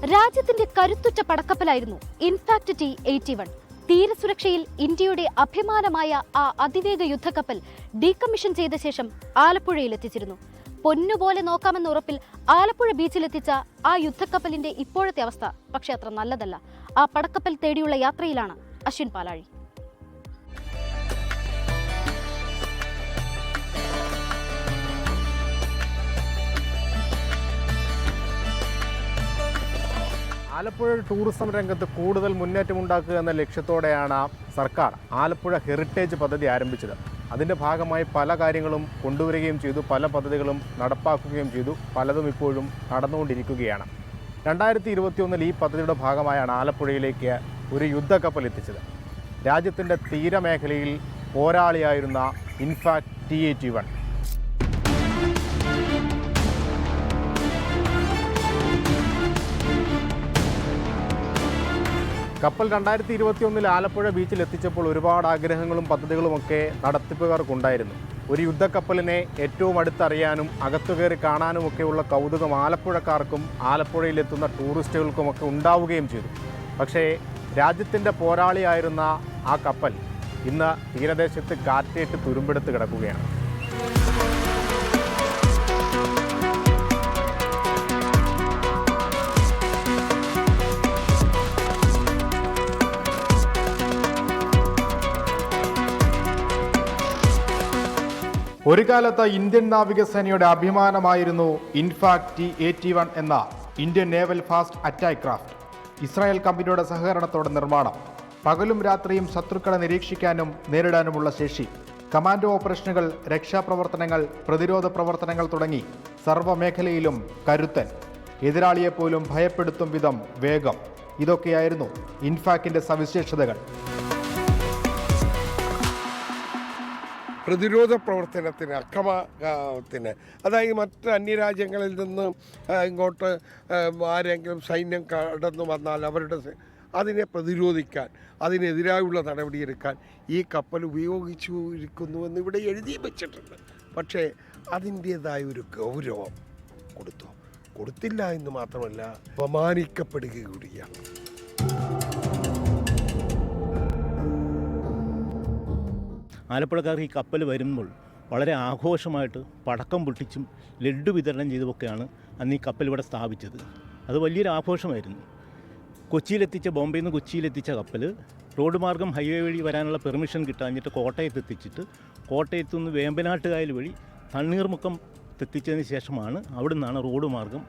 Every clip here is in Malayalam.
രാജ്യത്തിന്റെ കരുത്തുറ്റ പടക്കപ്പലായിരുന്നു ഇൻഫാക്ട് T-81. തീരസുരക്ഷയിൽ ഇന്ത്യയുടെ അഭിമാനമായ ആ അതിവേഗ യുദ്ധക്കപ്പൽ ഡീകമ്മീഷൻ ചെയ്ത ശേഷം ആലപ്പുഴയിൽ എത്തിച്ചിരുന്നു. പൊന്നുപോലെ നോക്കാമെന്ന ഉറപ്പിൽ ആലപ്പുഴ ബീച്ചിലെത്തിച്ച ആ യുദ്ധക്കപ്പലിന്റെ ഇപ്പോഴത്തെ അവസ്ഥ പക്ഷെ അത്ര നല്ലതല്ല. ആ പടക്കപ്പൽ തേടിയുള്ള യാത്രയിലാണ് അശ്വിൻ പാലാഴി. ആലപ്പുഴ ടൂറിസം രംഗത്ത് കൂടുതൽ മുന്നേറ്റമുണ്ടാക്കുക എന്ന ലക്ഷ്യത്തോടെയാണ് സർക്കാർ ആലപ്പുഴ ഹെറിറ്റേജ് പദ്ധതി ആരംഭിച്ചത്. അതിൻ്റെ ഭാഗമായി പല കാര്യങ്ങളും കൊണ്ടുവരികയും ചെയ്തു, പല പദ്ധതികളും നടപ്പാക്കുകയും ചെയ്തു. പലതും ഇപ്പോഴും നടന്നുകൊണ്ടിരിക്കുകയാണ്. 2021 ഈ പദ്ധതിയുടെ ഭാഗമായാണ് ആലപ്പുഴയിലേക്ക് ഒരു യുദ്ധക്കപ്പൽ എത്തിച്ചത്. രാജ്യത്തിൻ്റെ തീരമേഖലയിൽ പോരാളിയായിരുന്ന ഇൻഫാക്ട് T-81. കപ്പൽ 2021 ആലപ്പുഴ ബീച്ചിൽ എത്തിച്ചപ്പോൾ ഒരുപാട് ആഗ്രഹങ്ങളും പദ്ധതികളുമൊക്കെ നടത്തിപ്പുകാർക്കുണ്ടായിരുന്നു. ഒരു യുദ്ധക്കപ്പലിനെ ഏറ്റവും അടുത്തറിയാനും അകത്തു കയറി കാണാനുമൊക്കെയുള്ള കൗതുകം ആലപ്പുഴക്കാർക്കും ആലപ്പുഴയിലെത്തുന്ന ടൂറിസ്റ്റുകൾക്കുമൊക്കെ ഉണ്ടാവുകയും ചെയ്തു. പക്ഷേ രാജ്യത്തിൻ്റെ പോരാളിയായിരുന്ന ആ കപ്പൽ ഇന്ന് തീരദേശത്ത് കാറ്റേറ്റ് തുരുമ്പെടുത്ത് കിടക്കുകയാണ്. ഒരു കാലത്ത് ഇന്ത്യൻ നാവികസേനയുടെ അഭിമാനമായിരുന്നു ഇൻഫാക്ട് T-81 എന്ന Indian naval fast attack craft. Israel കമ്പനിയുടെ സഹകരണത്തോടെ നിർമ്മാണം. പകലും രാത്രിയും ശത്രുക്കളെ നിരീക്ഷിക്കാനും നേരിടാനുമുള്ള ശേഷി. കമാൻഡോ ഓപ്പറേഷനുകൾ, രക്ഷാപ്രവർത്തനങ്ങൾ, പ്രതിരോധ പ്രവർത്തനങ്ങൾ തുടങ്ങി സർവ്വമേഖലയിലും കരുത്തൻ. എതിരാളിയെപ്പോലും ഭയപ്പെടുത്തും വിധം വേഗം. ഇതൊക്കെയായിരുന്നു ഇൻഫാക്റ്റിന്റെ സവിശേഷതകൾ. പ്രതിരോധ പ്രവർത്തനത്തിന്, അക്രമത്തിന്, അതായത് മറ്റ് അന്യരാജ്യങ്ങളിൽ നിന്ന് ഇങ്ങോട്ട് ആരെങ്കിലും സൈന്യം കടന്നു വന്നാൽ അതിനെ പ്രതിരോധിക്കാൻ, അതിനെതിരായുള്ള നടപടിയെടുക്കാൻ ഈ കപ്പൽ ഉപയോഗിച്ചിരിക്കുന്നുവെന്ന് ഇവിടെ എഴുതി വച്ചിട്ടുണ്ട്. പക്ഷേ അതിൻ്റേതായ ഒരു ഗൗരവം കൊടുത്തില്ല എന്ന് മാത്രമല്ല, അപമാനിക്കപ്പെടുക കൂടിയാണ്. ആലപ്പുഴക്കാർക്ക് ഈ കപ്പൽ വരുമ്പോൾ വളരെ ആഘോഷമായിട്ട് പടക്കം പൊട്ടിച്ചും ലഡ്ഡു വിതരണം ചെയ്തുമൊക്കെയാണ് അന്ന് ഈ കപ്പൽ ഇവിടെ സ്ഥാപിച്ചത്. അത് വലിയൊരു ആഘോഷമായിരുന്നു. ബോംബെയിൽ നിന്ന് കൊച്ചിയിലെത്തിച്ച കപ്പൽ റോഡ് മാർഗം ഹൈവേ വഴി വരാനുള്ള പെർമിഷൻ കിട്ടാഞ്ഞിട്ട് കോട്ടയത്ത് എത്തിച്ചിട്ട് കോട്ടയത്തു നിന്ന് വേമ്പനാട്ടുകായൽ വഴി തണ്ണീർമുക്കം എത്തിച്ചതിന് ശേഷമാണ് അവിടെ നിന്നാണ് റോഡ് മാർഗം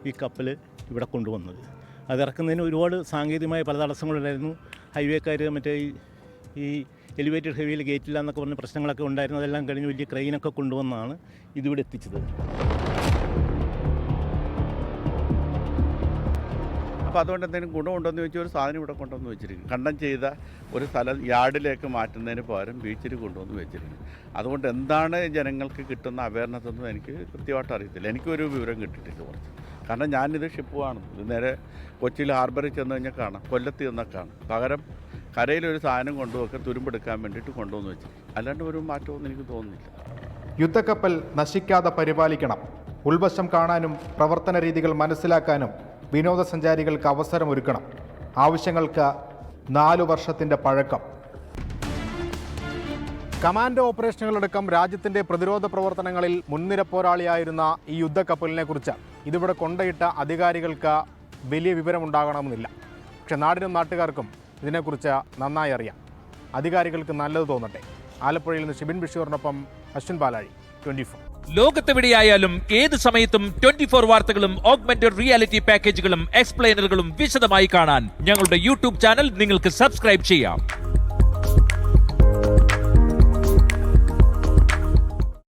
ഈ കപ്പൽ ഇവിടെ കൊണ്ടുവന്നത്. അത് ഇറക്കുന്നതിന് ഒരുപാട് സാങ്കേതികമായ പല തടസ്സങ്ങളുണ്ടായിരുന്നു. ഹൈവേക്കാർ മറ്റേ ഈ എലിവേറ്റഡ് ഹെവിയിൽ ഗേറ്റില്ല എന്നൊക്കെ പറഞ്ഞ പ്രശ്നങ്ങളൊക്കെ ഉണ്ടായിരുന്നു. അതെല്ലാം കഴിഞ്ഞ് വലിയ ക്രെയിനൊക്കെ കൊണ്ടുവന്നാണ് ഇതിവിടെ എത്തിച്ചത്. അപ്പോൾ അതുകൊണ്ട് എന്തെങ്കിലും ഗുണമുണ്ടോയെന്ന് ചോദിച്ചാൽ ഒരു സാധനം ഇവിടെ കൊണ്ടുവന്ന് വെച്ചിരിക്കും. കണ്ടം ചെയ്ത ഒരു സ്ഥലം യാർഡിലേക്ക് മാറ്റുന്നതിന് പകരം ബീച്ചിൽ കൊണ്ടുവന്ന് വെച്ചിരിക്കും. അതുകൊണ്ട് എന്താണ് ജനങ്ങൾക്ക് കിട്ടുന്ന അവയർനെസ് ഒന്നും എനിക്ക് കൃത്യമായിട്ട് അറിയത്തില്ല. എനിക്കൊരു വിവരം കിട്ടിയിട്ടില്ല കുറച്ച്. കാരണം ഞാനിത് ഷിപ്പുമാണ്. ഇത് നേരെ കൊച്ചിയിൽ ഹാർബറിൽ ചെന്ന് കഴിഞ്ഞാൽ കാണാം, കൊല്ലത്ത് ചെന്നാൽ കാണാം. പകരം കരയിലൊരു സാധനം കൊണ്ടുവെക്കാൻ തുരുമ്പെടുക്കാൻ വേണ്ടിയിട്ട് കൊണ്ടുവന്ന് വെച്ചു. അല്ലാണ്ട് ഒരു മാറ്റമൊന്നും എനിക്ക് തോന്നുന്നില്ല. യുദ്ധക്കപ്പൽ നശിക്കാതെ പരിപാലിക്കണം. ഉൾവശം കാണാനും പ്രവർത്തന രീതികൾ മനസ്സിലാക്കാനും വിനോദസഞ്ചാരികൾക്ക് അവസരമൊരുക്കണം. ആവശ്യങ്ങൾക്ക് 4 വർഷത്തിൻ്റെ പഴക്കം. കമാൻഡോ ഓപ്പറേഷനുകളടക്കം രാജ്യത്തിൻ്റെ പ്രതിരോധ പ്രവർത്തനങ്ങളിൽ മുൻനിര പോരാളിയായിരുന്ന ഈ യുദ്ധക്കപ്പലിനെ കുറിച്ച് ഇതിവിടെ കൊണ്ടയിട്ട അധികാരികൾക്ക് വലിയ വിവരമുണ്ടാകണമെന്നില്ല. പക്ഷെ നാടിനും നാട്ടുകാർക്കും ഇതിനെക്കുറിച്ച് നന്നായി അറിയാം. അധികാരികൾക്ക് നല്ലത് തോന്നട്ടെ. ആലപ്പുഴയിൽ നിന്ന് ഷിബിൻ ബഷീറിനൊപ്പം അശ്വിൻ പാലാഴി, 24. ലോകത്തെവിടെയായാലും ഏത് സമയത്തും 24 വാർത്തകളും ഓഗ്മെന്റഡ് റിയാലിറ്റി പാക്കേജുകളും എക്സ്പ്ലെയിനറുകളും വിശദമായി കാണാൻ ഞങ്ങളുടെ യൂട്യൂബ് ചാനൽ നിങ്ങൾക്ക് സബ്സ്ക്രൈബ് ചെയ്യാം.